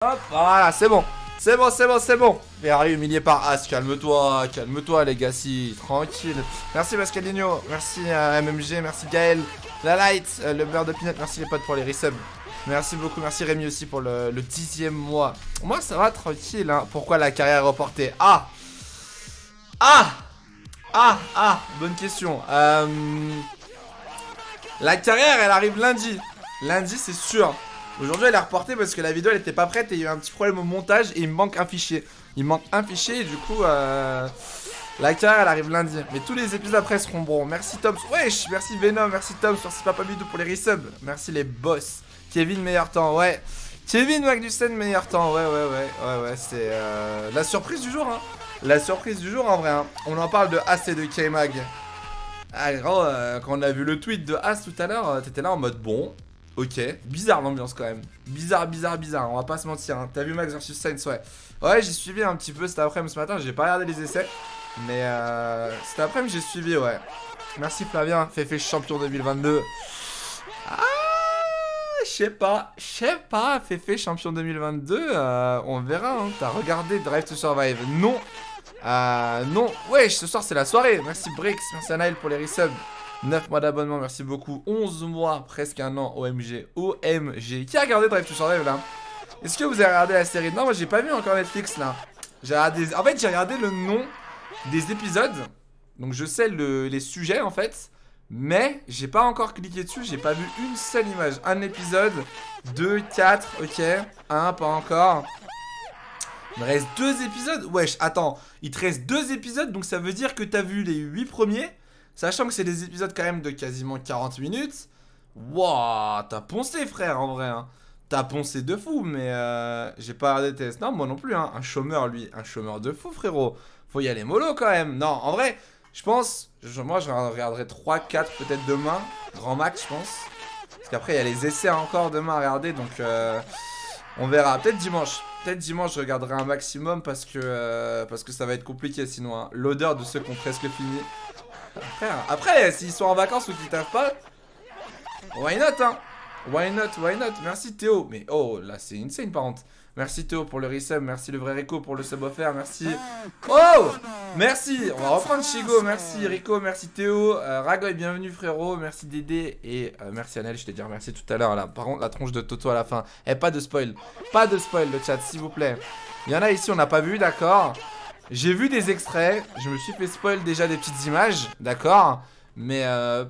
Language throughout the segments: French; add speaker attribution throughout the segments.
Speaker 1: Hop, voilà, c'est bon. C'est bon, c'est bon, c'est bon. Ferrari humilié par As. Calme-toi, calme-toi, Legacy. Tranquille. Merci Pascalinho. Merci MMG. Merci Gaël. La Light. Le beurre de peanut. Merci les potes pour les resubs. Merci beaucoup. Merci Rémi aussi pour le 10e mois. Moi, ça va tranquille. Hein. Pourquoi la carrière est reportée? Bonne question. La carrière, elle arrive lundi. Lundi, c'est sûr. Aujourd'hui elle est reportée parce que la vidéo elle était pas prête et il y a eu un petit problème au montage et il me manque un fichier. Il me manque un fichier et du coup la carrière elle arrive lundi. Mais tous les épisodes après seront bons. Merci Toms, wesh, merci Venom, merci Toms, merci Papa Bidou pour les resubs. Merci les boss. Kevin meilleur temps, ouais. Kevin Magnussen meilleur temps, ouais, c'est la surprise du jour hein. La surprise du jour en vrai hein. On en parle de As et de K-Mag. Ah gros, quand on a vu le tweet de As tout à l'heure, t'étais là en mode bon. Ok, bizarre l'ambiance quand même. Bizarre, on va pas se mentir. Hein. T'as vu Max vs Sainz, ouais. Ouais, j'ai suivi un petit peu cet après-midi ce matin. J'ai pas regardé les essais. Mais cet après-midi, j'ai suivi, ouais. Merci Flavien, Féfé champion 2022. Ah, je sais pas, Féfé champion 2022. On verra, hein. T'as regardé Drive to Survive? Non. Non. Wesh, ce soir c'est la soirée. Merci Brix, merci Anaël pour les resubs. 9 mois d'abonnement, merci beaucoup. 11 mois, presque un an, OMG. OMG. Qui a regardé Drive to Survive là? Est-ce que vous avez regardé la série? Non, moi j'ai pas vu encore Netflix là. J'ai regardé... En fait, j'ai regardé le nom des épisodes. Donc je sais les sujets en fait. Mais j'ai pas encore cliqué dessus. J'ai pas vu une seule image. Un épisode, 2, 4, ok. Un, pas encore. Il me reste 2 épisodes. Wesh, attends. Il te reste 2 épisodes. Donc ça veut dire que t'as vu les 8 premiers. Sachant que c'est des épisodes quand même de quasiment 40 minutes. Wouah, t'as poncé frère en vrai hein. T'as poncé de fou mais j'ai pas regardé tes tests. Non moi non plus hein. Un chômeur lui, un chômeur de fou frérot. Faut y aller mollo quand même. Non en vrai je pense, moi je regarderai 3, 4 peut-être demain. Grand max je pense. Parce qu'après il y a les essais encore demain à regarder. Donc on verra, peut-être dimanche. Peut-être dimanche je regarderai un maximum parce que ça va être compliqué sinon hein. L'odeur de ceux qui ont presque fini. Après, s'ils sont en vacances ou qu'ils taffent pas, why not hein? Why not? Merci Théo. Mais oh, là c'est insane par contre. Merci Théo pour le resub, merci le vrai Rico pour le sub offert, merci. Oh! Merci, on va reprendre Chigo, merci Rico, merci Théo, Ragoy, bienvenue frérot, merci Dédé et merci Annel, je t'ai dit merci tout à l'heure là. Par contre, la tronche de Toto à la fin. Eh, pas de spoil le chat s'il vous plaît. Il y en a ici, on n'a pas vu, d'accord? J'ai vu des extraits, je me suis fait spoil déjà des petites images, d'accord? Mais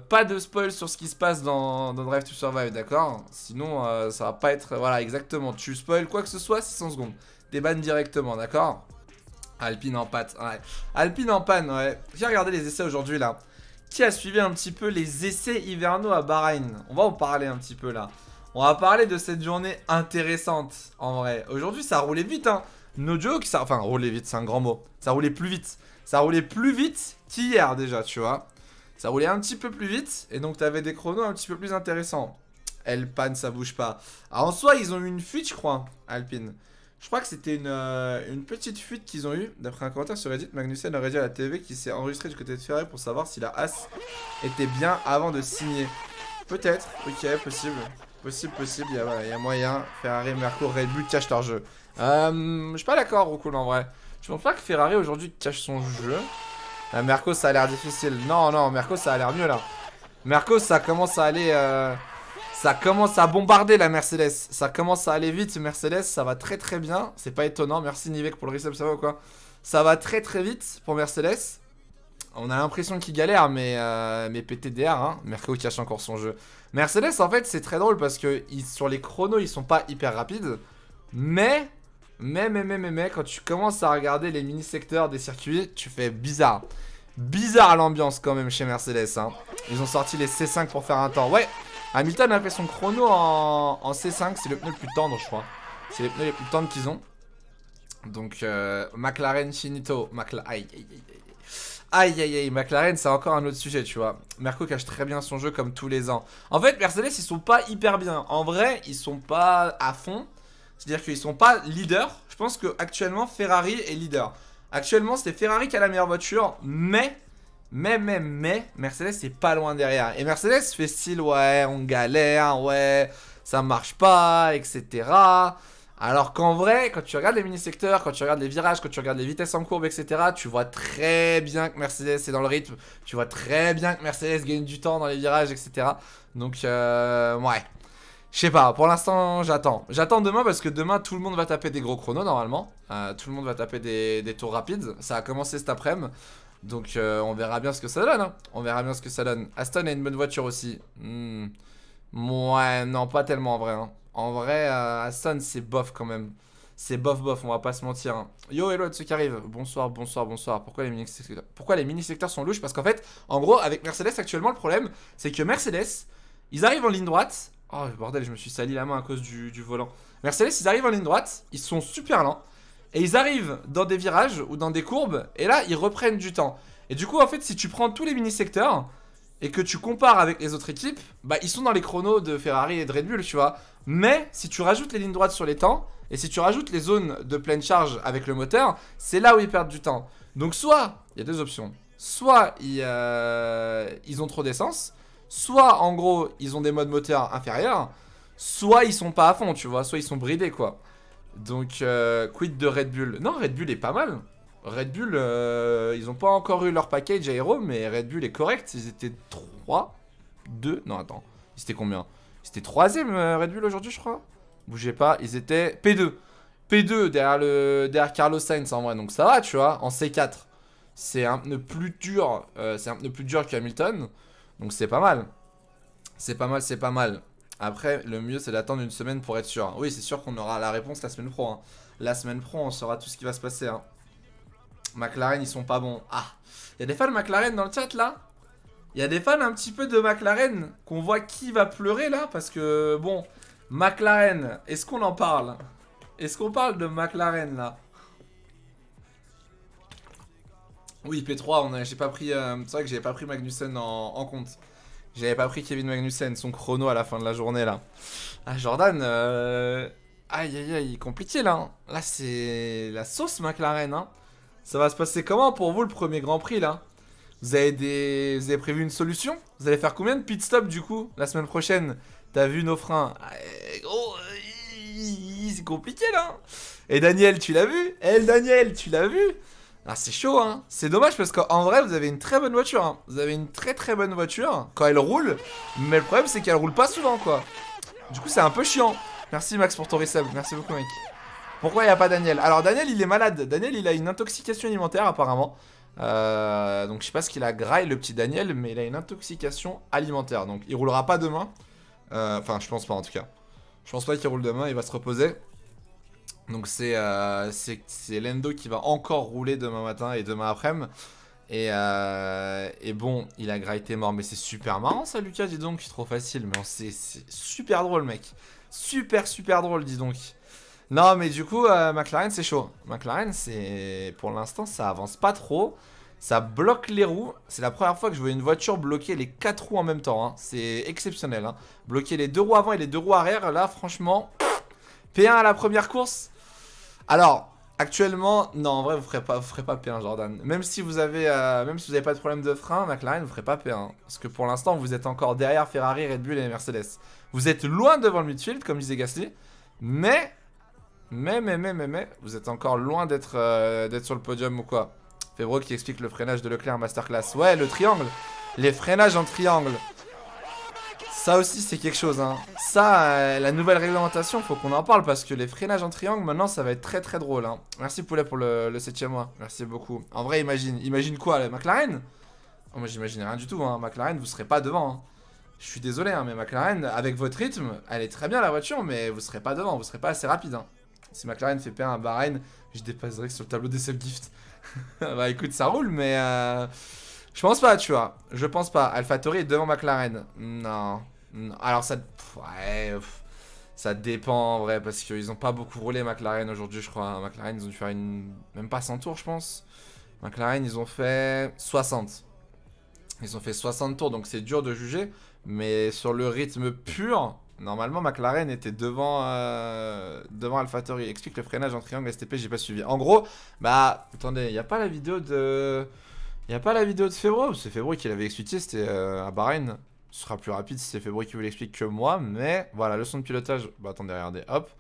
Speaker 1: pas de spoil sur ce qui se passe dans Drive to Survive, d'accord? Sinon ça va pas être... Voilà, exactement, tu spoil quoi que ce soit, 600 secondes. T'es ban directement, d'accord? Alpine en pâte, ouais. Alpine en panne, ouais. J'ai regardé les essais aujourd'hui là. Qui a suivi un petit peu les essais hivernaux à Bahreïn? On va en parler un petit peu là. On va parler de cette journée intéressante, en vrai. Aujourd'hui ça roulait vite, hein. No joke, ça... Enfin, rouler vite, c'est un grand mot. Ça roulait plus vite. Ça roulait plus vite qu'hier déjà, tu vois. Ça roulait un petit peu plus vite. Et donc, t'avais des chronos un petit peu plus intéressants. Elle panne, ça bouge pas. Alors, en soi, ils ont eu une fuite, je crois, Alpine. Je crois que c'était une petite fuite qu'ils ont eu. D'après un commentaire sur Reddit, Magnussen aurait dit à la TV qu'il s'est enregistré du côté de Ferrari pour savoir si la As était bien avant de signer. Peut-être. Ok, possible. Possible. Il y a moyen. Ferrari, Merco, Red Bull cachent leur jeu. Je suis pas d'accord, Rokul, en vrai. Je pense pas que Ferrari aujourd'hui cache son jeu. Merco, ça a l'air difficile. Non, Merco, ça a l'air mieux là. Merco, ça commence à aller. Ça commence à bombarder la Mercedes. Ça commence à aller vite, Mercedes. Ça va très très bien. C'est pas étonnant. Merci Nivek pour le resub, ça va ou quoi? Ça va très très vite pour Mercedes. On a l'impression qu'il galère, mais PTDR, hein. Merco cache encore son jeu. Mercedes, en fait, c'est très drôle parce que sur les chronos, ils sont pas hyper rapides. Mais, quand tu commences à regarder les mini-secteurs des circuits, tu fais bizarre. Bizarre l'ambiance quand même chez Mercedes, hein. Ils ont sorti les C5 pour faire un temps. Ouais, Hamilton a fait son chrono en C5, c'est le pneu le plus tendre, je crois. C'est les pneus les plus tendres qu'ils ont. Donc, McLaren finito. Aïe, McLaren, c'est encore un autre sujet, tu vois. Merco cache très bien son jeu comme tous les ans. En fait, Mercedes, ils sont pas hyper bien. En vrai, ils sont pas à fond. C'est-à-dire qu'ils sont pas leaders. Je pense qu'actuellement, Ferrari est leader. Actuellement, c'est Ferrari qui a la meilleure voiture. Mais, Mercedes, c'est pas loin derrière. Et Mercedes fait style, ouais, on galère, ouais, ça marche pas, etc. Alors qu'en vrai, quand tu regardes les mini-secteurs, quand tu regardes les virages, quand tu regardes les vitesses en courbe, etc., tu vois très bien que Mercedes est dans le rythme. Tu vois très bien que Mercedes gagne du temps dans les virages, etc. Donc, ouais. Je sais pas, pour l'instant, j'attends. J'attends demain parce que demain, tout le monde va taper des gros chronos, normalement. Tout le monde va taper des tours rapides. Ça a commencé cet après-midi. Donc, on verra bien ce que ça donne. Hein. On verra bien ce que ça donne. Aston a une bonne voiture aussi. Ouais, non, pas tellement en vrai. Hein. En vrai, Aston, c'est bof quand même. C'est bof bof, on va pas se mentir. Hein. Yo, hello de ceux qui arrivent. Bonsoir, bonsoir, bonsoir. Pourquoi les mini-secteurs sont louches? Parce qu'en fait, en gros, avec Mercedes, actuellement, le problème, c'est que Mercedes, ils arrivent en ligne droite. Oh, bordel, je me suis sali la main à cause du volant. Mercedes, ils arrivent en ligne droite. Ils sont super lents. Et ils arrivent dans des virages ou dans des courbes. Et là, ils reprennent du temps. Et du coup, en fait, si tu prends tous les mini-secteurs et que tu compares avec les autres équipes, bah ils sont dans les chronos de Ferrari et de Red Bull, tu vois. Mais si tu rajoutes les lignes droites sur les temps, et si tu rajoutes les zones de pleine charge avec le moteur, c'est là où ils perdent du temps. Donc soit, il y a deux options. Soit ils ont trop d'essence, soit en gros, ils ont des modes moteur inférieurs, soit ils sont pas à fond, tu vois, soit ils sont bridés, quoi. Donc, quid de Red Bull? Non, Red Bull est pas mal. Red Bull, ils ont pas encore eu leur package aéro, mais Red Bull est correct. Ils étaient 3, 2, non attends, ils étaient combien? Ils étaient 3ème Red Bull aujourd'hui, je crois. Bougez pas, ils étaient P2. P2 derrière Carlos Sainz en vrai, donc ça va, tu vois, en C4. C'est un pneu plus dur, qu'Hamilton, donc c'est pas mal. C'est pas mal, c'est pas mal. Après, le mieux c'est d'attendre une semaine pour être sûr. Oui, c'est sûr qu'on aura la réponse la semaine pro. Hein. La semaine pro, on saura tout ce qui va se passer. Hein. McLaren, ils sont pas bons. Ah, il y a des fans de McLaren dans le chat là? Il y a des fans un petit peu de McLaren qu'on voit qui va pleurer là? Parce que, bon, McLaren, est-ce qu'on en parle? Est-ce qu'on parle de McLaren là? Oui, P3, j'ai pas pris. C'est vrai que j'avais pas pris Magnussen en compte. J'avais pas pris Kevin Magnussen, son chrono à la fin de la journée là. Ah, Jordan, aïe aïe aïe, compliqué là. Hein. Là, c'est la sauce McLaren. Hein. Ça va se passer comment pour vous le premier Grand Prix là? Vous avez prévu une solution? Vous allez faire combien de pit stop du coup la semaine prochaine? T'as vu nos freins? Gros, c'est compliqué là. Et Daniel, tu l'as vu? Daniel, tu l'as vu? Ah, c'est chaud, hein. C'est dommage parce qu'en vrai, vous avez une très bonne voiture. Hein. Vous avez une très très bonne voiture quand elle roule. Mais le problème, c'est qu'elle roule pas souvent, quoi. Du coup, c'est un peu chiant. Merci Max pour ton resub. Merci beaucoup, mec. Pourquoi il n'y a pas Daniel? Alors, Daniel, il est malade. Daniel, il a une intoxication alimentaire, apparemment. Donc, je sais pas ce qu'il a graille, le petit Daniel, mais il a une intoxication alimentaire. Donc, il roulera pas demain. Enfin, je pense pas, en tout cas. Je pense pas qu'il roule demain. Il va se reposer. Donc c'est Lando qui va encore rouler demain matin et demain après-midi. Et bon, il a graillé mort. Mais c'est super marrant ça, Lucas, dis donc. C'est trop facile. Mais c'est super drôle, mec. Super, super drôle, dis donc. Non, mais du coup, McLaren, c'est chaud. McLaren, c'est... Pour l'instant, ça avance pas trop. Ça bloque les roues. C'est la première fois que je vois une voiture bloquer les 4 roues en même temps. Hein. C'est exceptionnel. Hein. Bloquer les 2 roues avant et les 2 roues arrière, là, franchement... P1 à la première course. Alors, actuellement, non, en vrai, vous ferez pas P1, Jordan. Même si vous avez pas de problème de frein, McLaren, vous ferez pas P1. Parce que pour l'instant, vous êtes encore derrière Ferrari, Red Bull et Mercedes. Vous êtes loin devant le midfield, comme disait Gasly. Mais, vous êtes encore loin d'être sur le podium ou quoi. Febro qui explique le freinage de Leclerc Masterclass. Ouais, le triangle. Les freinages en triangle. Ça aussi c'est quelque chose hein. Ça la nouvelle réglementation faut qu'on en parle parce que les freinages en triangle maintenant ça va être très très drôle hein. Merci Poulet pour le 7ème mois. Merci beaucoup. En vrai imagine quoi la McLaren? Oh, moi j'imagine rien du tout hein. McLaren vous serez pas devant hein. Je suis désolé hein, mais McLaren avec votre rythme elle est très bien la voiture mais vous serez pas devant. Vous serez pas assez rapide hein. Si McLaren fait P1 à Bahreïn je dépasserai sur le tableau des subgifts. Bah écoute ça roule mais je pense pas, tu vois. Je pense pas. AlphaTauri est devant McLaren. Non. Alors ça... Ouais... Ça dépend en vrai parce qu'ils ont pas beaucoup roulé McLaren aujourd'hui je crois. McLaren ils ont dû faire même pas 100 tours je pense. McLaren ils ont fait 60. Ils ont fait 60 tours donc c'est dur de juger. Mais sur le rythme pur, normalement McLaren était devant AlphaTauri. Explique le freinage en triangle STP, j'ai pas suivi. En gros, bah attendez, il n'y a pas la vidéo de... Il n'y a pas la vidéo de Febro, c'est Febro qui l'avait expliqué, c'était à Bahreïn. Ce sera plus rapide si c'est Febro qui vous l'explique que moi, mais voilà, leçon de pilotage. Bah attendez, regardez, hop.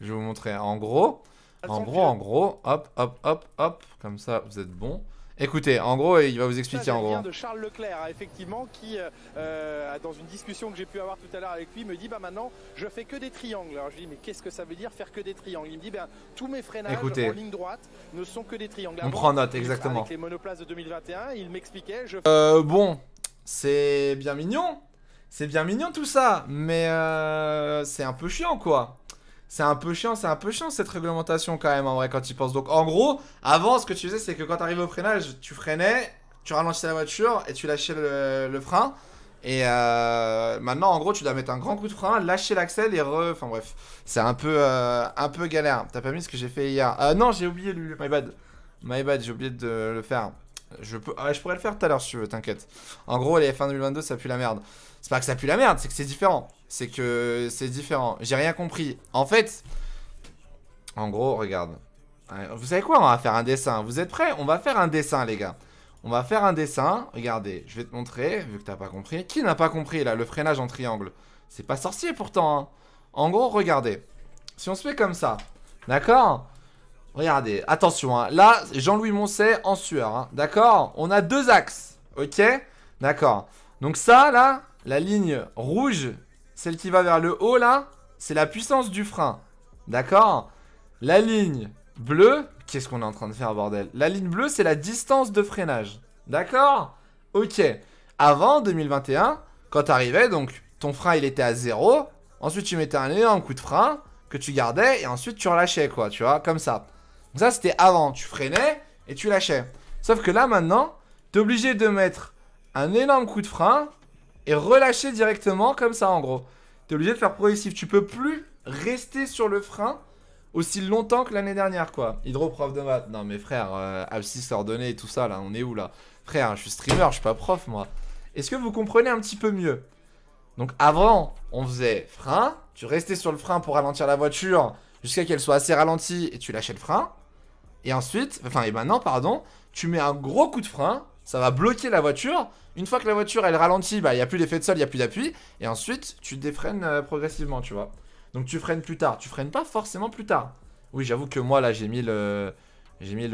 Speaker 1: Je vais vous montrer. En gros, hop, hop, hop, hop. Comme ça, vous êtes bon. Écoutez, en gros, il va vous expliquer en gros.
Speaker 2: De Charles Leclerc, effectivement, qui, dans une discussion que j'ai pu avoir tout à l'heure avec lui, me dit bah maintenant, je fais que des triangles. Alors je lui dis mais qu'est-ce que ça veut dire faire que des triangles? Il me dit ben tous mes freinages en ligne droite ne sont que des triangles.
Speaker 1: On prend note, exactement.
Speaker 2: Avec les monoplaces de 2021, il m'expliquait.
Speaker 1: Bon, c'est bien mignon. C'est bien mignon tout ça, mais c'est un peu chiant quoi. C'est un peu chiant cette réglementation quand même en vrai quand tu y penses. Donc en gros, avant ce que tu faisais c'est que quand tu arrivais au freinage, tu freinais, tu ralentissais la voiture et tu lâchais le frein. Et maintenant en gros tu dois mettre un grand coup de frein, lâcher l'axel et Enfin bref, c'est un peu galère. T'as pas mis ce que j'ai fait hier? Non, j'ai oublié lui, my bad. My bad, j'ai oublié de le faire. Je pourrais le faire tout à l'heure si tu veux, t'inquiète. En gros les F1 2022 ça pue la merde. C'est pas que ça pue la merde, c'est que c'est différent. C'est que c'est différent. J'ai rien compris. En fait, en gros, regarde. Vous savez quoi? On va faire un dessin. Vous êtes prêts? On va faire un dessin, les gars. On va faire un dessin. Regardez, je vais te montrer, vu que t'as pas compris. Qui n'a pas compris, là, le freinage en triangle? C'est pas sorcier, pourtant. Hein. En gros, regardez. Si on se fait comme ça, d'accord? Regardez, attention. Hein. Là, Jean-Louis Moncey en sueur. Hein. D'accord? On a deux axes. Ok? D'accord. Donc ça, là... La ligne rouge, celle qui va vers le haut là, c'est la puissance du frein. D'accord? La ligne bleue, qu'est-ce qu'on est en train de faire bordel? La ligne bleue, c'est la distance de freinage. D'accord? Ok. Avant 2021, quand t'arrivais, donc ton frein il était à 0. Ensuite tu mettais un énorme coup de frein que tu gardais et ensuite tu relâchais quoi, tu vois, comme ça. Donc ça c'était avant, tu freinais et tu lâchais. Sauf que là maintenant, t'es obligé de mettre un énorme coup de frein et relâcher directement comme ça en gros. T'es obligé de faire progressif. Tu peux plus rester sur le frein aussi longtemps que l'année dernière quoi. Hydro-prof de maths. Non mais frère, abscisse ordonnée et tout ça là, on est où là? Frère, je suis streamer, je suis pas prof moi. Est-ce que vous comprenez un petit peu mieux? Donc avant, on faisait frein. Tu restais sur le frein pour ralentir la voiture jusqu'à qu'elle soit assez ralentie et tu lâchais le frein. Et ensuite, et maintenant pardon, tu mets un gros coup de frein. Ça va bloquer la voiture. Une fois que la voiture elle ralentit, bah il n'y a plus d'effet de sol, il n'y a plus d'appui. Et ensuite, tu défreines progressivement, tu vois. Donc tu freines plus tard. Tu freines pas forcément plus tard. Oui, j'avoue que moi là, j'ai mis le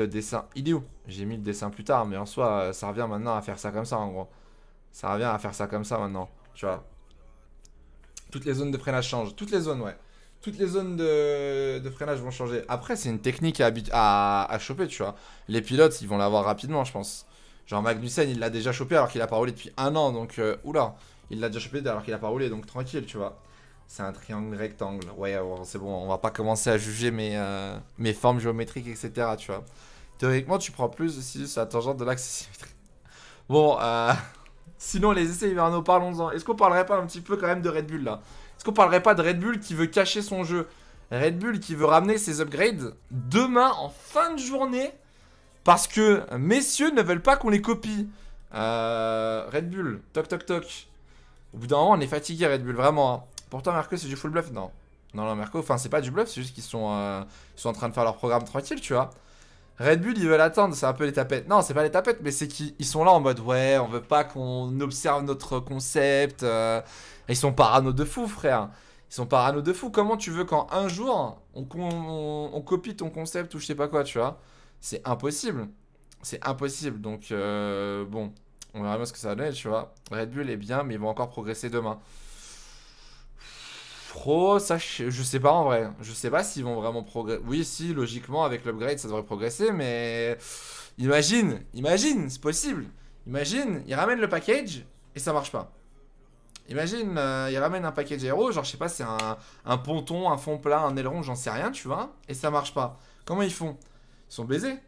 Speaker 1: dessin. Il est où? J'ai mis le dessin plus tard. Mais en soi, ça revient maintenant à faire ça comme ça en gros. Ça revient à faire ça comme ça maintenant. Tu vois. Toutes les zones de freinage changent. Toutes les zones, ouais. Toutes les zones de freinage vont changer. Après, c'est une technique à choper, tu vois. Les pilotes, ils vont l'avoir rapidement, je pense. Genre Magnussen, il l'a déjà chopé alors qu'il a pas roulé depuis un an. Donc, oula. Il l'a déjà chopé alors qu'il a pas roulé. Donc, tranquille, tu vois. C'est un triangle rectangle. Ouais, c'est bon. On va pas commencer à juger mes formes géométriques, etc. Tu vois. Théoriquement, tu prends plus aussi sur la tangente de l'axe symétrique. Bon, sinon, les essais hivernaux, parlons-en. Est-ce qu'on parlerait pas un petit peu quand même de Red Bull là? Est-ce qu'on parlerait pas de Red Bull qui veut cacher son jeu? Red Bull qui veut ramener ses upgrades demain en fin de journée parce que messieurs ne veulent pas qu'on les copie. Red Bull, toc toc toc. Au bout d'un moment, on est fatigué Red Bull, vraiment. Hein. Pourtant, Marco, c'est du full bluff. Non, non, Marco, enfin, c'est pas du bluff, c'est juste qu'ils sont en train de faire leur programme tranquille, tu vois. Red Bull, ils veulent attendre, c'est un peu les tapettes. Non, c'est pas les tapettes, mais c'est qu'ils sont là en mode ouais, on veut pas qu'on observe notre concept. Ils sont parano de fou, frère. Ils sont parano de fou. Comment tu veux qu'en un jour, on copie ton concept ou je sais pas quoi, tu vois? C'est impossible. C'est impossible. Donc, bon, on verra bien ce que ça va donner, tu vois. Red Bull est bien, mais ils vont encore progresser demain. Pro, ça, je sais pas en vrai. Je sais pas s'ils vont vraiment progresser. Oui, si, logiquement, avec l'upgrade, ça devrait progresser, mais... Imagine, c'est possible. Imagine, ils ramènent le package et ça marche pas. Imagine, ils ramènent un package aéro, genre, je sais pas, c'est un ponton, un fond plat, un aileron, j'en sais rien, tu vois, et ça marche pas. Comment ils font? Ils sont baisés.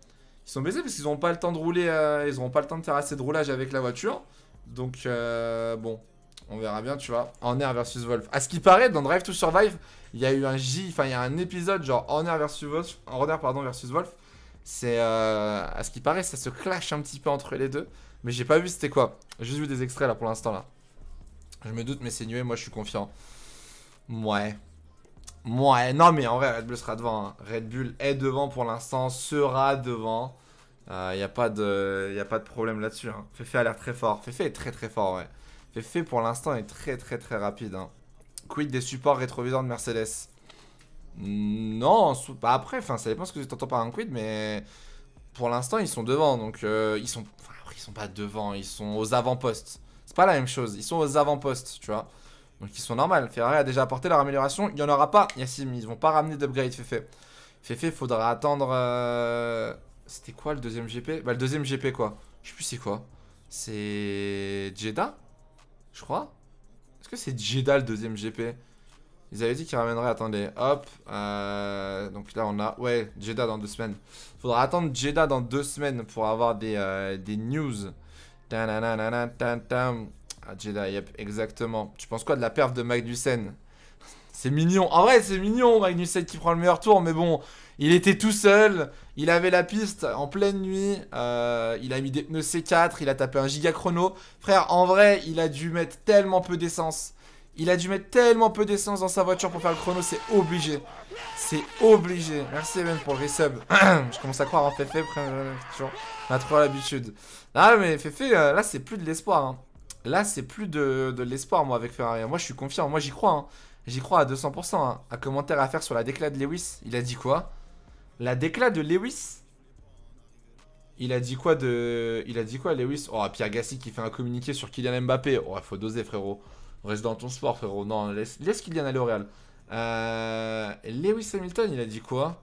Speaker 1: Ils sont baisés parce qu'ils n'auront pas le temps de rouler, ils n'auront pas le temps de faire assez de roulage avec la voiture. Donc, bon... On verra bien, tu vois. Horner versus Wolf. À ce qui paraît, dans Drive to Survive, il y a eu il y a un épisode genre Horner versus Wolf. Versus Wolf. C'est à ce qui paraît, ça se clash un petit peu entre les deux. Mais j'ai pas vu c'était quoi. J'ai juste vu des extraits là pour l'instant là. Je me doute, mais c'est nué, moi je suis confiant. Ouais. Non, mais en vrai, Red Bull sera devant. Hein. Red Bull est devant pour l'instant, sera devant. Y a pas de problème là-dessus. Hein. Fefe a l'air très fort. Fefe est très très fort, ouais. Fefe pour l'instant est très très très rapide. Hein. Quid des supports rétroviseurs de Mercedes? Non, bah après, enfin, ça dépend ce que tu entends par un quid, mais pour l'instant, ils sont devant. Donc, ils sont. Enfin, après, ils sont pas devant, ils sont aux avant-postes. C'est pas la même chose, ils sont aux avant-postes, tu vois. Donc, ils sont normaux. Ferrari a déjà apporté leur amélioration. Il y en aura pas, Yassim, ils vont pas ramener d'upgrade, Fefe. Fefe, faudra attendre. C'était quoi le deuxième GP? Bah, le deuxième GP, quoi. Je sais plus c'est quoi. C'est. Jeddah? Je crois. Est-ce que c'est Jeddah le deuxième GP? Ils avaient dit qu'ils ramèneraient, attendez, hop. Donc là on a, ouais, Jeddah dans 2 semaines. Faudra attendre Jeddah dans 2 semaines pour avoir des news. Ah, Jeddah, yep, exactement. Tu penses quoi de la perf de Magnussen? C'est mignon. En vrai, c'est mignon, Magnussen qui prend le meilleur tour, mais bon, il était tout seul. Il avait la piste en pleine nuit. Il a mis des pneus C4. Il a tapé un giga chrono. Frère, en vrai, il a dû mettre tellement peu d'essence. Il a dû mettre tellement peu d'essence dans sa voiture pour faire le chrono. C'est obligé. C'est obligé. Merci même pour le resub. Je commence à croire en Fefe. On a trop l'habitude. Ah, mais Fefe, là, c'est plus de l'espoir. Hein. Là, c'est plus de l'espoir, moi, avec Ferrari. Moi, je suis confiant. Moi, j'y crois. Hein. J'y crois à 200%. Hein. Un commentaire à faire sur la déclat de Lewis. Il a dit quoi? La déclat de Lewis? Il a dit quoi Lewis? Oh, Pierre Gasly qui fait un communiqué sur Kylian Mbappé. Oh, faut doser, frérot. Reste dans ton sport, frérot. Non, laisse Kylian aller au Real. Lewis Hamilton, il a dit quoi?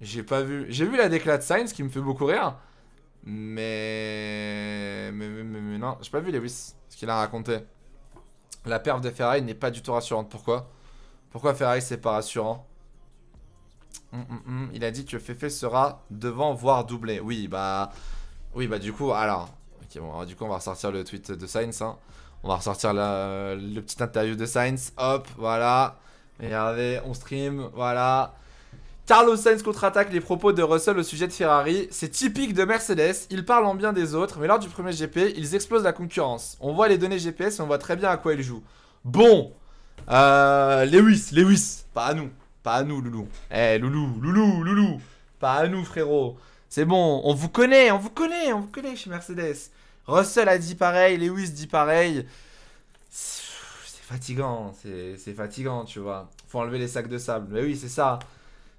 Speaker 1: J'ai pas vu. J'ai vu la déclat de Sainz qui me fait beaucoup rire. Mais non, j'ai pas vu Lewis. Ce qu'il a raconté. La perf de Ferrari n'est pas du tout rassurante. Pourquoi? Pourquoi Ferrari c'est pas rassurant? Il a dit que Fefe sera devant, voire doublé. Oui, bah du coup, alors. Ok, bon, du coup, on va ressortir le tweet de Sainz. Hein. On va ressortir le petit interview de Sainz. Hop, voilà. Regardez, on stream, voilà. Carlos Sainz contre-attaque les propos de Russell au sujet de Ferrari. C'est typique de Mercedes. Ils parlent en bien des autres, mais lors du premier GP, ils explosent la concurrence. On voit les données GPS et on voit très bien à quoi ils jouent. Bon. Lewis. Pas à nous. Pas à nous, Loulou. Eh, Loulou. Pas à nous, frérot. C'est bon, on vous connaît chez Mercedes. Russell a dit pareil, Lewis dit pareil. C'est fatigant, c'est fatigant, tu vois. Faut enlever les sacs de sable. Mais oui, c'est ça.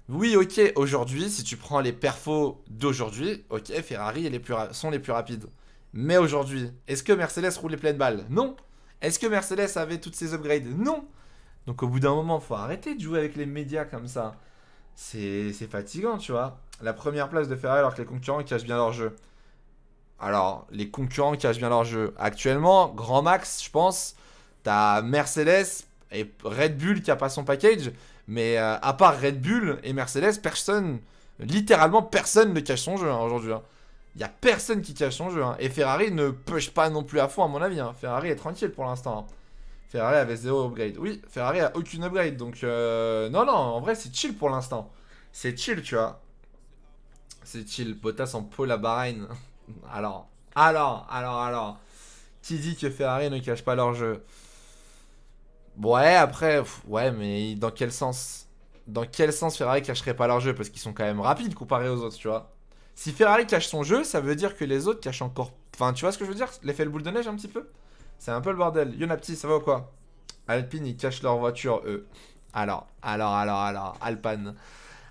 Speaker 1: Oui, ok, aujourd'hui, si tu prends les perfos d'aujourd'hui, ok, Ferrari sont les plus rapides. Mais aujourd'hui, est-ce que Mercedes roule les pleines balles? Non. Est-ce que Mercedes avait toutes ses upgrades? Non. Donc au bout d'un moment, faut arrêter de jouer avec les médias comme ça. C'est fatigant, tu vois. La première place de Ferrari alors que les concurrents cachent bien leur jeu. Alors, les concurrents cachent bien leur jeu. Actuellement, Grand Max, je pense, t'as Mercedes et Red Bull qui a pas son package. Mais à part Red Bull et Mercedes, littéralement personne ne cache son jeu hein, aujourd'hui. Hein. Il n'y a personne qui cache son jeu. Hein. Et Ferrari ne push pas non plus à fond à mon avis. Hein. Ferrari est tranquille pour l'instant. Hein. Ferrari avait 0 upgrade. Oui, Ferrari a aucune upgrade. Donc, non, en vrai, c'est chill pour l'instant. C'est chill, tu vois. C'est chill. Bottas en pole à Bahreïn. Alors. Qui dit que Ferrari ne cache pas leur jeu? Ouais, après, ouais, mais dans quel sens? Dans quel sens Ferrari cacherait pas leur jeu? Parce qu'ils sont quand même rapides comparés aux autres, tu vois. Si Ferrari cache son jeu, ça veut dire que les autres cachent encore... Enfin, tu vois ce que je veux dire? L'effet le boule de neige un petit peu? C'est un peu le bordel. Yonapti, ça va ou quoi? Alpine, ils cachent leur voiture, eux. Alors, Alpine.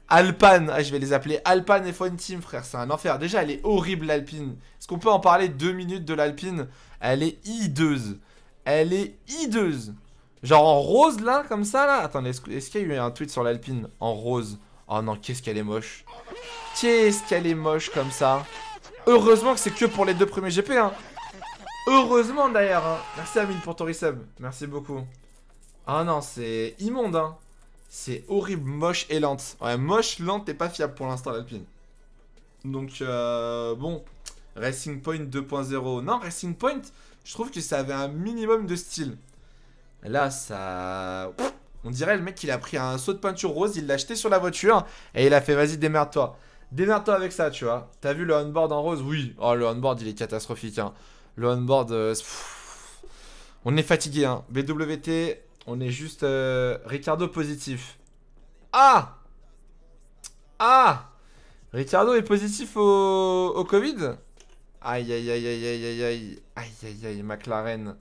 Speaker 1: Ah, je vais les appeler Alpine F1 Team, frère, c'est un enfer. Déjà, elle est horrible, l'Alpine. Est-ce qu'on peut en parler 2 minutes de l'Alpine? Elle est hideuse. Genre en rose, là, comme ça, là. Attendez, est-ce qu'il y a eu un tweet sur l'Alpine en rose? Oh non, qu'est-ce qu'elle est moche. Qu'est-ce qu'elle est moche comme ça. Heureusement que c'est que pour les 2 premiers GP, hein. Heureusement, d'ailleurs, hein. Merci, Amine, pour ton resub. Merci beaucoup. Ah non, c'est immonde, hein. C'est horrible, moche et lente. Ouais, moche, lente et pas fiable pour l'instant, l'Alpine. Donc, bon. Racing Point 2.0. Non, Racing Point, je trouve que ça avait un minimum de style. Là, ça... On dirait le mec, il a pris un seau de peinture rose, il l'a jeté sur la voiture et il a fait, vas-y, démerde-toi. Démerde-toi avec ça, tu vois. T'as vu le on-board en rose? Oui. Oh, le on-board, il est catastrophique, hein. Le on-board, on est fatigué, hein. BWT, on est juste... Ricardo positif. Ah! Ricardo est positif au Covid? Aïe, McLaren.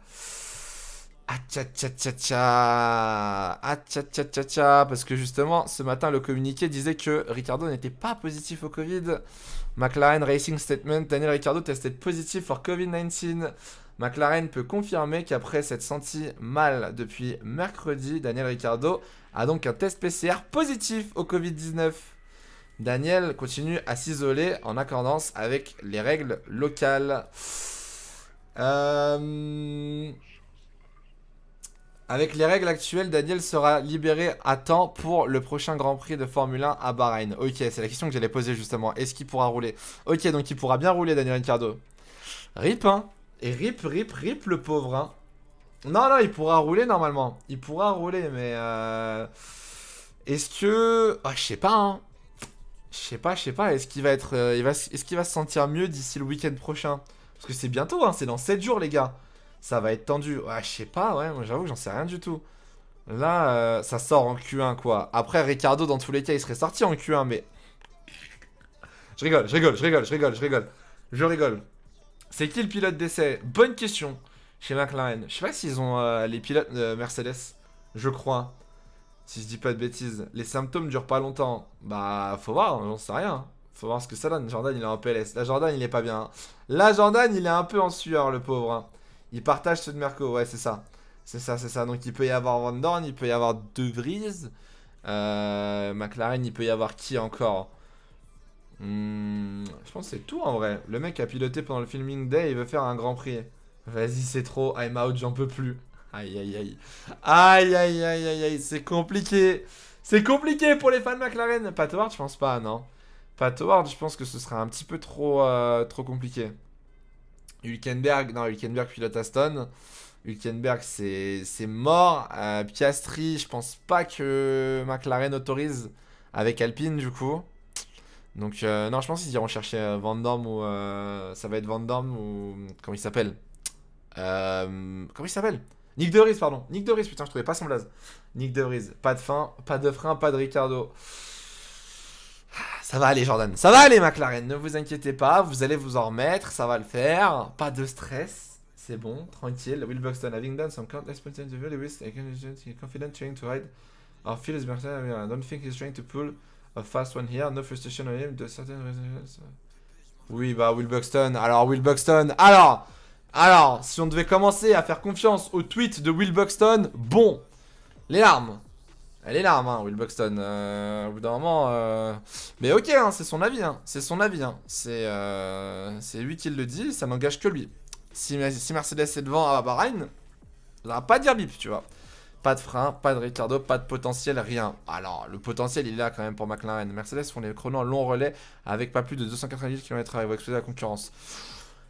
Speaker 1: Ah tcha tcha tcha tcha. Ah tcha tcha tcha tcha. Parce que justement, ce matin, le communiqué disait que Ricciardo n'était pas positif au Covid. McLaren Racing Statement, Daniel Ricciardo tested positive for COVID-19. McLaren peut confirmer qu'après s'être senti mal depuis mercredi, Daniel Ricciardo a donc un test PCR positif au Covid-19. Daniel continue à s'isoler en accordance avec les règles locales. Avec les règles actuelles, Daniel sera libéré à temps pour le prochain Grand Prix de Formule 1 à Bahreïn. Ok, c'est la question que j'allais poser justement. Est-ce qu'il pourra rouler? Ok, donc il pourra bien rouler, Daniel Ricciardo. RIP, hein. Et rip le pauvre, hein. Non, non, il pourra rouler normalement. Il pourra rouler, mais... Est-ce que... Oh, je sais pas, hein. Je sais pas. Est-ce qu'il va être... Est-ce qu'il va se sentir mieux d'ici le week-end prochain? Parce que c'est bientôt, hein. C'est dans 7 jours, les gars. Ça va être tendu. Ouais, je sais pas, ouais. Moi, j'avoue que j'en sais rien du tout. Là, ça sort en Q1, quoi. Après, Ricciardo, dans tous les cas, il serait sorti en Q1, mais... Je rigole. C'est qui le pilote d'essai? Bonne question. Chez McLaren. Je sais pas s'ils ont les pilotes Mercedes. Je crois. Si je dis pas de bêtises. Les symptômes durent pas longtemps. Bah, faut voir, j'en sais rien. Faut voir ce que ça donne. Jordan, il est en PLS. La Jordan, il est pas bien. Hein. La Jordan, il est un peu en sueur, le pauvre. Hein. Il partage ceux de Merco. Ouais, c'est ça. C'est ça. Donc, il peut y avoir Van Dorn, il peut y avoir De Vries. McLaren, il peut y avoir qui encore? Je pense que c'est tout en vrai. Le mec a piloté pendant le filming day, il veut faire un grand prix. Vas-y, c'est trop. I'm out, j'en peux plus. Aïe. C'est compliqué. C'est compliqué pour les fans de McLaren. Pat Howard, je pense pas, non. Pat Howard, je pense que ce sera un petit peu trop compliqué. Hülkenberg pilote Aston. Hülkenberg, c'est mort. Piastri, je pense pas que McLaren autorise avec Alpine, du coup. Donc, non, je pense qu'ils iront chercher Van Dorn ou... ça va être Van Dorn ou... Comment il s'appelle? Nick De Vries, pardon. Nick De Vries, putain, je trouvais pas son blaze. Nick De Vries. Pas de frein, pas de Ricciardo. Ça va aller, Jordan. Ça va aller, McLaren. Ne vous inquiétez pas. Vous allez vous en remettre. Ça va le faire. Pas de stress. C'est bon, tranquille. Will Buxton, having done some countless points interview, Lewis, I can confident trying to ride. Our field is better. I don't think he's trying to pull a fast one here. No frustration on him. De certain reasons. Oui, bah, Will Buxton. Alors, Will Buxton. Alors, si on devait commencer à faire confiance au tweet de Will Buxton, bon, les larmes. Les larmes, hein, Will Buxton. Au bout d'un moment. Mais ok, hein, c'est son avis. Hein. C'est son avis. Hein. C'est lui qui le dit. Ça n'engage que lui. Si Mercedes est devant à Bahreïn, ça va pas dire bip, tu vois. Pas de frein, pas de Ricciardo, pas de potentiel, rien. Alors, le potentiel, il est là quand même pour McLaren. Mercedes font les chronos en long relais avec pas plus de 290 km/h. Ils vont exploser la concurrence.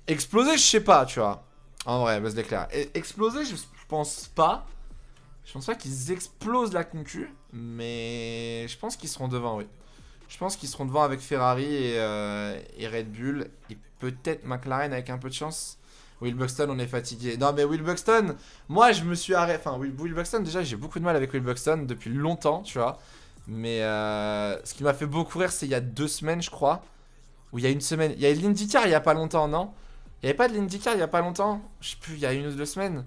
Speaker 1: Exploser, je sais pas, tu vois. En vrai, base d'éclair. Exploser, je pense pas. Je pense pas qu'ils explosent la concu. Mais je pense qu'ils seront devant, oui. Je pense qu'ils seront devant avec Ferrari et Red Bull. Et peut-être McLaren avec un peu de chance. Will Buxton, on est fatigué. Non, mais Will Buxton, moi, je me suis arrêté. Enfin, Will Buxton, déjà, j'ai beaucoup de mal avec Will Buxton depuis longtemps, tu vois. Mais ce qui m'a fait beaucoup rire, c'est il y a 2 semaines, je crois. Ou il y a une semaine. Il y a l'IndyCar il y a pas longtemps, non? Il n'y avait pas de l'IndyCar il y a pas longtemps? Je sais plus, il y a 1 ou 2 semaines.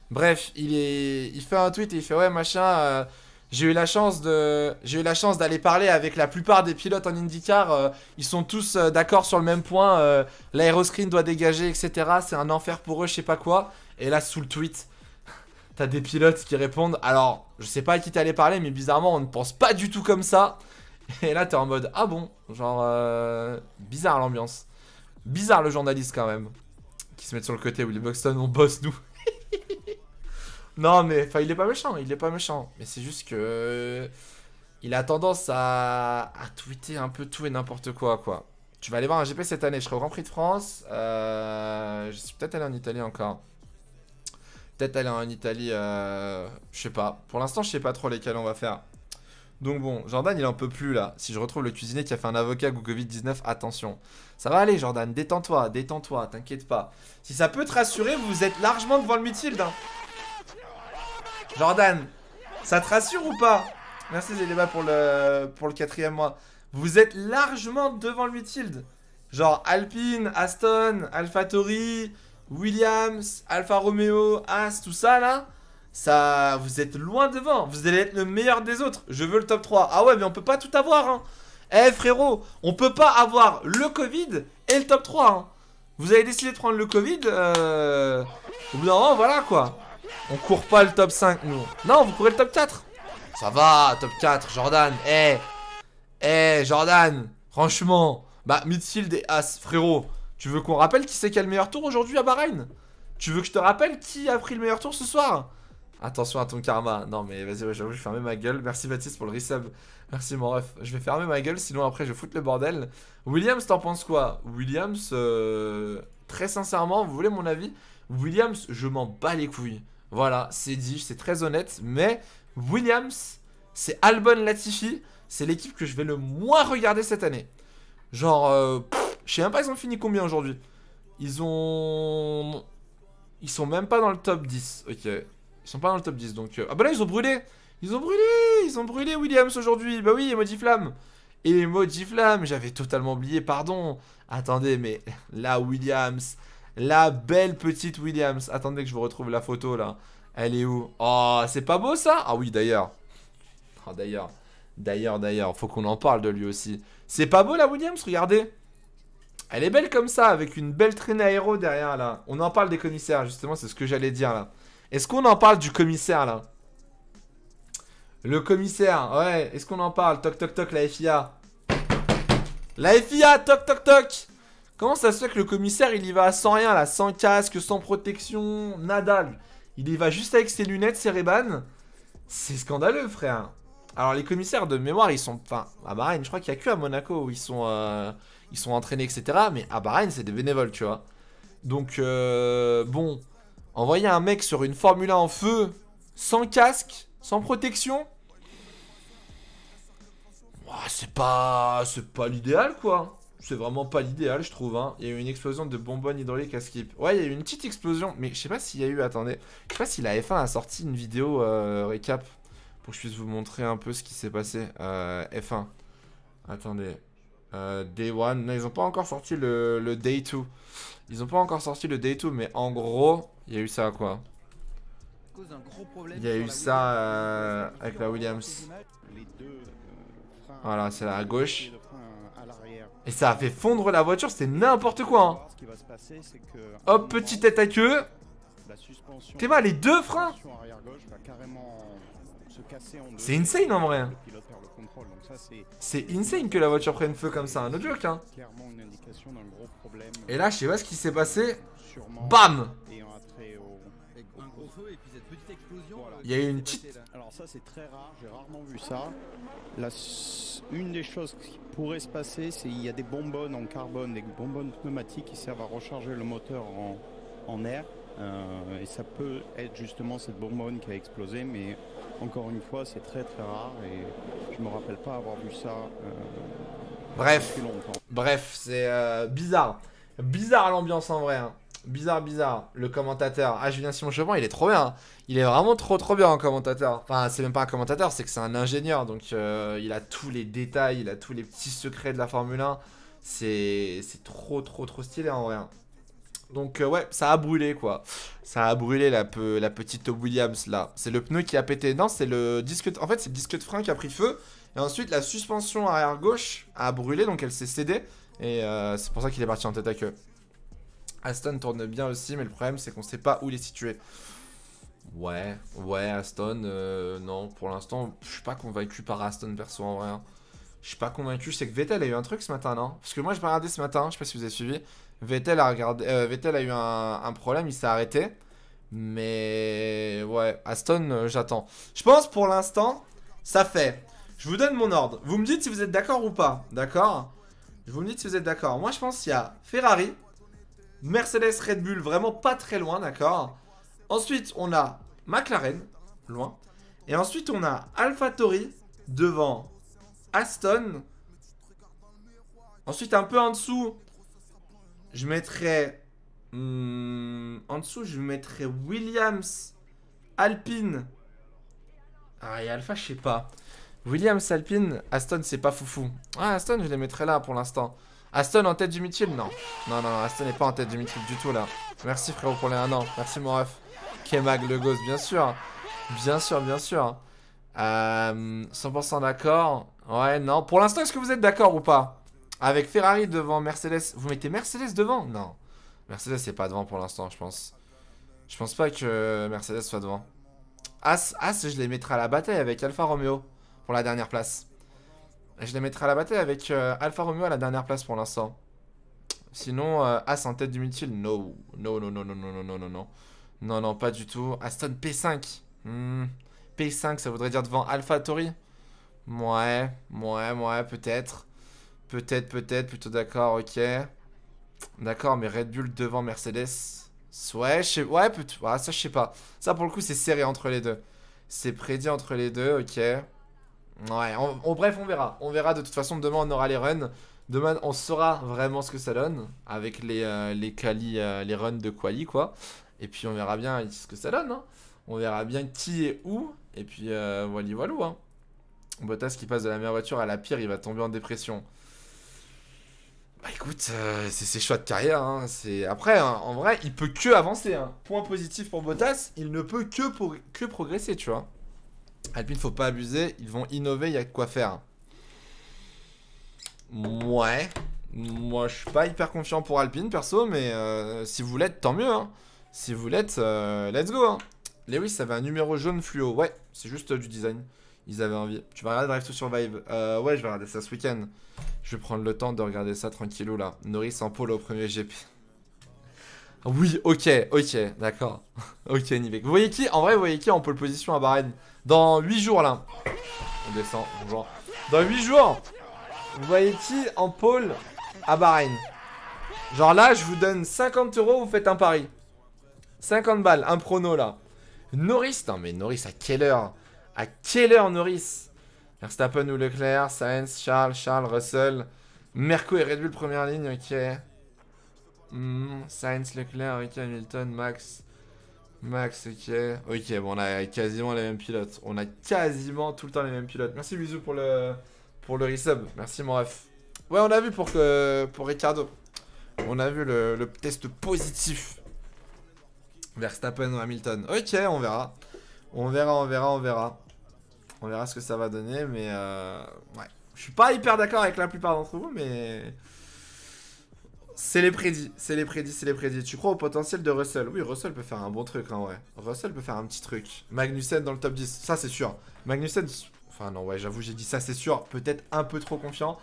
Speaker 1: Bref, il fait un tweet et il fait ouais, machin. J'ai eu la chance d'aller parler avec la plupart des pilotes en IndyCar. Ils sont tous d'accord sur le même point. L'aéroscreen doit dégager, etc. C'est un enfer pour eux, je sais pas quoi. Et là, sous le tweet, t'as des pilotes qui répondent. Alors, je sais pas à qui t'allais parler, mais bizarrement, on ne pense pas du tout comme ça. Et là, t'es en mode ah bon, genre bizarre l'ambiance, bizarre le journaliste quand même, qui se met sur le côté. Will Buxton, on bosse nous. Non mais, enfin il est pas méchant, mais c'est juste que il a tendance à tweeter un peu tout et n'importe quoi, quoi. Tu vas aller voir un GP cette année, je serai au Grand Prix de France, je suis peut-être allé en Italie encore. Je sais pas, pour l'instant je sais pas trop lesquels on va faire. Donc bon, Jordan il en peut plus là. Si je retrouve le cuisinier qui a fait un avocat Covid-19, attention. Ça va aller Jordan, détends-toi, t'inquiète pas. Si ça peut te rassurer, vous êtes largement devant le midfield, hein. Jordan, ça te rassure ou pas? Merci Zéléba pour le 4e mois. Vous êtes largement devant le midfield. Genre Alpine, Aston, AlphaTauri, Williams, Alfa Romeo, As, tout ça là. Ça, vous êtes loin devant. Vous allez être le meilleur des autres. Je veux le top 3. Ah ouais, mais on peut pas tout avoir, hein. Eh frérot, on peut pas avoir le Covid et le top 3, hein. Vous avez décidé de prendre le Covid, au bout d'un moment, voilà quoi. On court pas le top 5, nous. Non, vous courez le top 4. Ça va, top 4, Jordan. Jordan, franchement. Bah, midfield et As, frérot. Tu veux qu'on rappelle qui c'est qui a le meilleur tour aujourd'hui à Bahreïn? Tu veux que je te rappelle qui a pris le meilleur tour ce soir? Attention à ton karma. Non mais vas-y, ouais, j'avoue, je vais fermer ma gueule. Merci Baptiste pour le resub. Merci mon ref. Je vais fermer ma gueule, sinon après je vais foutre le bordel. Williams, t'en penses quoi? Williams, très sincèrement, vous voulez mon avis? Williams, je m'en bats les couilles. Voilà, c'est dit, c'est très honnête. Mais Williams, c'est Albon Latifi. C'est l'équipe que je vais le moins regarder cette année. Genre, je sais même pas ils ont fini combien aujourd'hui. Ils sont même pas dans le top 10. Ok. Ils sont pas dans le top 10 donc... Ah bah là ils ont brûlé. Ils ont brûlé Williams aujourd'hui. Bah oui, Emoji Flamme. Et Emoji Flamme, j'avais totalement oublié, pardon. Attendez, mais la Williams, la belle petite Williams. Attendez que je vous retrouve la photo là. Elle est où? Oh, c'est pas beau ça? Ah oui, d'ailleurs. Oh, d'ailleurs, faut qu'on en parle de lui aussi. C'est pas beau la Williams, regardez. Elle est belle comme ça, avec une belle traînée aéro derrière là. On en parle des commissaires, justement, c'est ce que j'allais dire là. Est-ce qu'on en parle du commissaire là? Le commissaire, ouais, est-ce qu'on en parle? Toc toc toc, la FIA. La FIA, toc toc toc. Comment ça se fait que le commissaire il y va sans rien là? Sans casque, sans protection, nada. Il y va juste avec ses lunettes, ses Ray-Ban. C'est scandaleux frère. Alors les commissaires de mémoire ils sont... Enfin, à Bahreïn, je crois qu'il n'y a que à Monaco où ils sont entraînés etc. Mais à Bahreïn c'est des bénévoles tu vois. Donc bon... Envoyer un mec sur une Formule 1 en feu, sans casque, sans protection, c'est pas l'idéal quoi. C'est vraiment pas l'idéal je trouve hein. Il y a eu une explosion de bonbonnes hydrauliques à Skip. Ouais il y a eu une petite explosion, mais je sais pas s'il y a eu, attendez. Je sais pas si la F1 a sorti une vidéo récap pour que je puisse vous montrer un peu ce qui s'est passé. F1. Attendez. Day 1. Non ils ont pas encore sorti le Day 2. Ils ont pas encore sorti le Day 2 mais en gros... Il y a eu ça quoi. Il y a eu ça avec la Williams. Voilà, c'est là à gauche. Et ça a fait fondre la voiture, c'était n'importe quoi. Hein. Hop, petite tête à queue. Clément, les deux freins. C'est insane en vrai. C'est insane que la voiture prenne feu comme ça, no joke hein. Et là, je sais pas ce qui s'est passé. Bam. Il y a eu une petite...
Speaker 2: Alors ça c'est très rare, j'ai rarement vu ça. Une des choses qui pourrait se passer, c'est qu'il y a des bonbonnes en carbone, des bonbonnes pneumatiques qui servent à recharger le moteur en air. Et ça peut être justement cette bonbonne qui a explosé, mais encore une fois c'est très rare et je me rappelle pas avoir vu ça
Speaker 1: Bref, c'est bizarre. Bizarre l'ambiance en vrai hein. Bizarre. Le commentateur. Ah, Julien Simon-Chevron, il est trop bien. Hein. Il est vraiment trop bien en commentateur. Enfin, c'est même pas un commentateur, c'est que c'est un ingénieur. Donc, il a tous les détails, il a tous les petits secrets de la Formule 1. C'est trop stylé en vrai. Donc, ouais, ça a brûlé quoi. Ça a brûlé la petite Williams là. C'est le pneu qui a pété. Non, c'est le disque. En fait, c'est le disque de frein qui a pris feu. Et ensuite, la suspension arrière gauche a brûlé. Donc, elle s'est cédée. Et c'est pour ça qu'il est parti en tête à queue. Aston tourne bien aussi, mais le problème c'est qu'on sait pas où il est situé. Ouais, Aston, non, pour l'instant, je suis pas convaincu par Aston perso en vrai. Hein. Je suis pas convaincu, je sais que Vettel a eu un truc ce matin, non? Parce que moi j'ai pas regardé ce matin, je sais pas si vous avez suivi. Vettel a eu un problème, il s'est arrêté. Mais ouais, Aston, j'attends. Je pense pour l'instant, ça fait. Je vous donne mon ordre. Vous me dites si vous êtes d'accord ou pas, d'accord? Vous me dites si vous êtes d'accord. Moi je pense qu'il y a Ferrari, Mercedes, Red Bull, vraiment pas très loin, d'accord. Ensuite, on a McLaren, loin. Et ensuite, on a AlphaTauri devant Aston. Ensuite, un peu en dessous, je mettrais... en dessous, je mettrais Williams, Alpine. Ah, et Alpha, je sais pas. Williams, Alpine, Aston, c'est pas foufou. Ah, Aston, je les mettrais là pour l'instant. Aston en tête du midfield? Non. Non, Aston n'est pas en tête du midfield du tout là. Merci frérot pour les 1 an. Merci mon ref. Kemag le gosse, bien sûr. Bien sûr, bien sûr. 100% d'accord. Ouais, non. Pour l'instant, est-ce que vous êtes d'accord ou pas? Avec Ferrari devant Mercedes. Vous mettez Mercedes devant? Non. Mercedes, c'est pas devant pour l'instant, je pense. Je pense pas que Mercedes soit devant. As, je les mettrai à la bataille avec Alfa Romeo pour la dernière place. Je les mettrai à la bataille avec Alfa Romeo à la dernière place pour l'instant. Sinon, As en tête du mid-field, no. No, non, non, non, non, non, non, non, non. Non, non, pas du tout. Aston P5. P5, ça voudrait dire devant AlphaTauri. Ouais, peut-être. Peut-être, plutôt d'accord, ok. D'accord, mais Red Bull devant Mercedes. Ouais, ouais, ça je sais pas. Ça pour le coup c'est serré entre les deux. C'est prédit entre les deux, ok. Ouais, bref on verra. On verra de toute façon, demain on aura les runs. Demain on saura vraiment ce que ça donne. Avec les runs de quali quoi. Et puis on verra bien ce que ça donne, hein. On verra bien qui est où. Et puis voilà, hein. Bottas qui passe de la meilleure voiture à la pire, il va tomber en dépression. Bah écoute, c'est ses choix de carrière, hein. Après, hein, en vrai, il peut que avancer, hein. Point positif pour Bottas, il ne peut que progresser, tu vois. Alpine, faut pas abuser, ils vont innover, il y a de quoi faire. Ouais. Moi, je suis pas hyper confiant pour Alpine, perso, mais si vous l'êtes, tant mieux, hein. Si vous l'êtes, let's go, hein. Lewis avait un numéro jaune fluo, ouais, c'est juste du design. Ils avaient envie. Tu vas regarder Drive to Survive? Ouais, je vais regarder ça ce week-end. Je vais prendre le temps de regarder ça tranquillou là. Norris en pôle au premier GP. Oui, ok, d'accord. Ok, Nivek. Vous voyez qui? En vrai, vous voyez qui en pole position à Bahreïn? Dans 8 jours là. On descend, bonjour. Dans 8 jours, vous voyez qui en pôle à Bahreïn? Genre là, je vous donne 50 €, vous faites un pari. 50 balles, un prono là. Norris, non mais Norris à quelle heure? À quelle heure Norris? Verstappen ou Leclerc, Sainz, Charles, Russell, Merco et Red Bull première ligne, ok. Sainz, Leclerc, ok, Hamilton, Max, ok. Ok, bon, on a quasiment les mêmes pilotes. On a quasiment tout le temps les mêmes pilotes. Merci bisous pour le resub. Merci mon ref. Ouais, on a vu pour Ricardo. On a vu le test positif. Verstappen ou Hamilton. Ok, on verra. On verra ce que ça va donner, mais ouais. Je suis pas hyper d'accord avec la plupart d'entre vous, mais c'est les prédits. Tu crois au potentiel de Russell? Oui, Russell peut faire un bon truc, hein, ouais. Russell peut faire un petit truc. Magnussen dans le top 10, ça c'est sûr. Magnussen, enfin non, ouais, j'avoue, j'ai dit ça c'est sûr. Peut-être un peu trop confiant.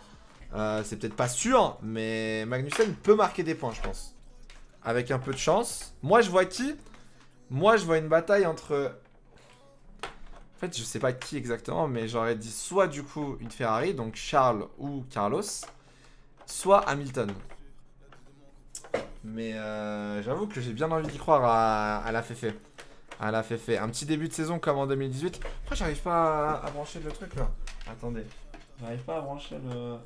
Speaker 1: C'est peut-être pas sûr, mais Magnussen peut marquer des points, je pense. Avec un peu de chance. Moi, je vois qui? Moi, je vois une bataille entre... En fait, je sais pas qui exactement, mais j'aurais dit soit du coup une Ferrari, donc Charles ou Carlos, soit Hamilton. Mais j'avoue que j'ai bien envie d'y croire à la Féfé. À la Féfé. Un petit début de saison comme en 2018. Pourquoi j'arrive pas à brancher le truc là? Attendez. J'arrive pas à brancher le...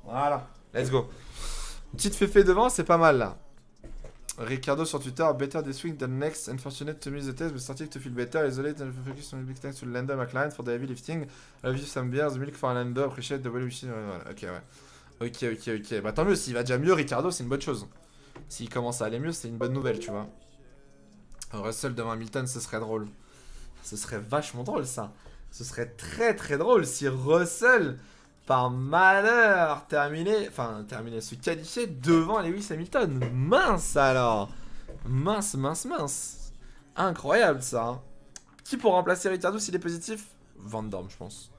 Speaker 1: Voilà. Let's go. Une petite Féfé devant, c'est pas mal là. Ricardo sur Twitter, better this week than next. Unfortunate to miss the test, but starting to feel better. Isolate and focus on the big thanks to Lando McLaren for the heavy lifting. I love you some beers, milk for Lando. Appreciate the way we see. Voilà, ok, ouais. Ok. Bah tant mieux, s'il va déjà mieux, Ricardo, c'est une bonne chose. S'il commence à aller mieux, c'est une bonne nouvelle, tu vois. Russell devant Hamilton, ce serait drôle. Ce serait vachement drôle, ça. Ce serait très drôle si Russell, par malheur, se qualifier devant Lewis Hamilton. Mince alors. Mince. Incroyable ça. Qui pour remplacer Ricciardo s'il est positif? Van Dorn, je pense.